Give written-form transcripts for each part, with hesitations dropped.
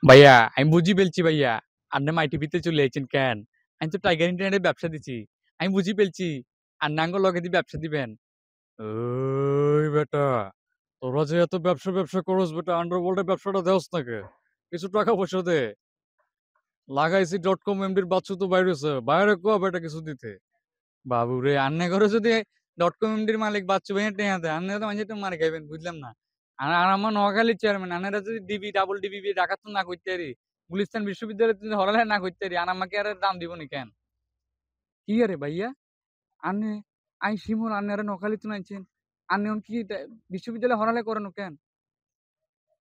ভাইয়া আমি বুঝি ফেলছি ভাইয়া। আপনি মাইটিভিতে চলে আইছেন কেন? আমি তো টাইগার ইন্টারনেটে ব্যবসা দিছি। আমি বুঝি ফেলছি। আপনি আঙ্গ লগে দিয়ে ব্যবসা দিবেন। ওই বেটা, তোরা যে এত ব্যবসা করস বেটা, আন্ডারওয়ার্ল্ড এর ব্যবসাটা দেওস না কে? কিছু টাকা পয়সা দে। লাগাইছি .com এমডির বাচ্চা তো বাইরেছে, বাইরে কো বেটা কিছু দিতে। বাবু রে, আন্নে ঘরে যদি .com এমডির মালিক বাচ্চু ভাইয়া টেয়া দেয়, আন্নে তো মানুষের মার খাইবেন, বুঝলাম না। আর আমার নোয়াখালীর চেয়ারম্যান, আন্নারা যদি ডিবি ডাবল ডিবি ডাকাত তো না করতে পারি, গুলিস্তান বিশ্ববিদ্যালয়ে যদি হরলে না করতে পারি, আর আমাকে আর দাম দিব নি কেন? কি আরে ভাইয়া, আন্নে আই শিমুল আন্নারা নোয়াখালী তো নাইছেন, আন্নে কি বিশ্ববিদ্যালয়ে হরালে করেন কেন?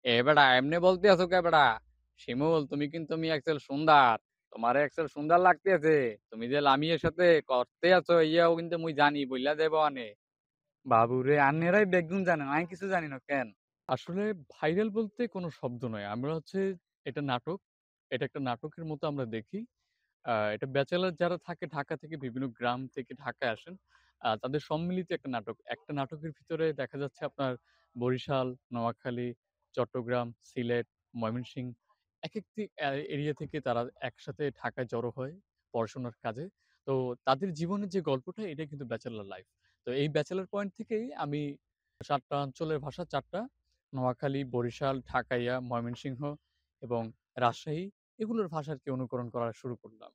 এ বেটা এমনি বলতে আছো কে বেটা? শিমুল, তুমি কিন্তু আমি এক্সেল সুন্দর, তোমার এক্সেল সুন্দর লাগতেছে। তুমি যে লামিয়ের সাথে করতে আছো ইয়াও কিন্তু মুই জানি, বইলা দেবো আনে। বাবুরে, আন্নেরাই বেগুন জানেন, আমি কিছু জানি না কেন? আসলে ভাইরাল বলতে কোনো শব্দ নয়। আমরা হচ্ছে, এটা নাটক। এটা একটা নাটকের মতো আমরা দেখি। এটা ব্যাচেলর যারা থাকে ঢাকা থেকে, বিভিন্ন গ্রাম থেকে ঢাকায় আসেন। তাদের সম্মিলিত একটা নাটক। একটা নাটকের ভিতরে দেখা যাচ্ছে আপনার বরিশাল, নোয়াখালী, চট্টগ্রাম, সিলেট, ময়মনসিংহ একেকটি এরিয়া থেকে তারা একসাথে ঢাকায় জড়ো হয় পড়াশোনার কাজে। তো তাদের জীবনের যে গল্পটা, এটা কিন্তু ব্যাচেলর লাইফ। তো এই ব্যাচেলর পয়েন্ট থেকেই আমি ৪ টা অঞ্চলের ভাষা ৪ টা, নোয়াখালী, বরিশাল, ঢাকাইয়া, ময়মনসিংহ এবং রাজশাহী, এগুলোর ভাষা আরকি অনুকরণ করা শুরু করলাম।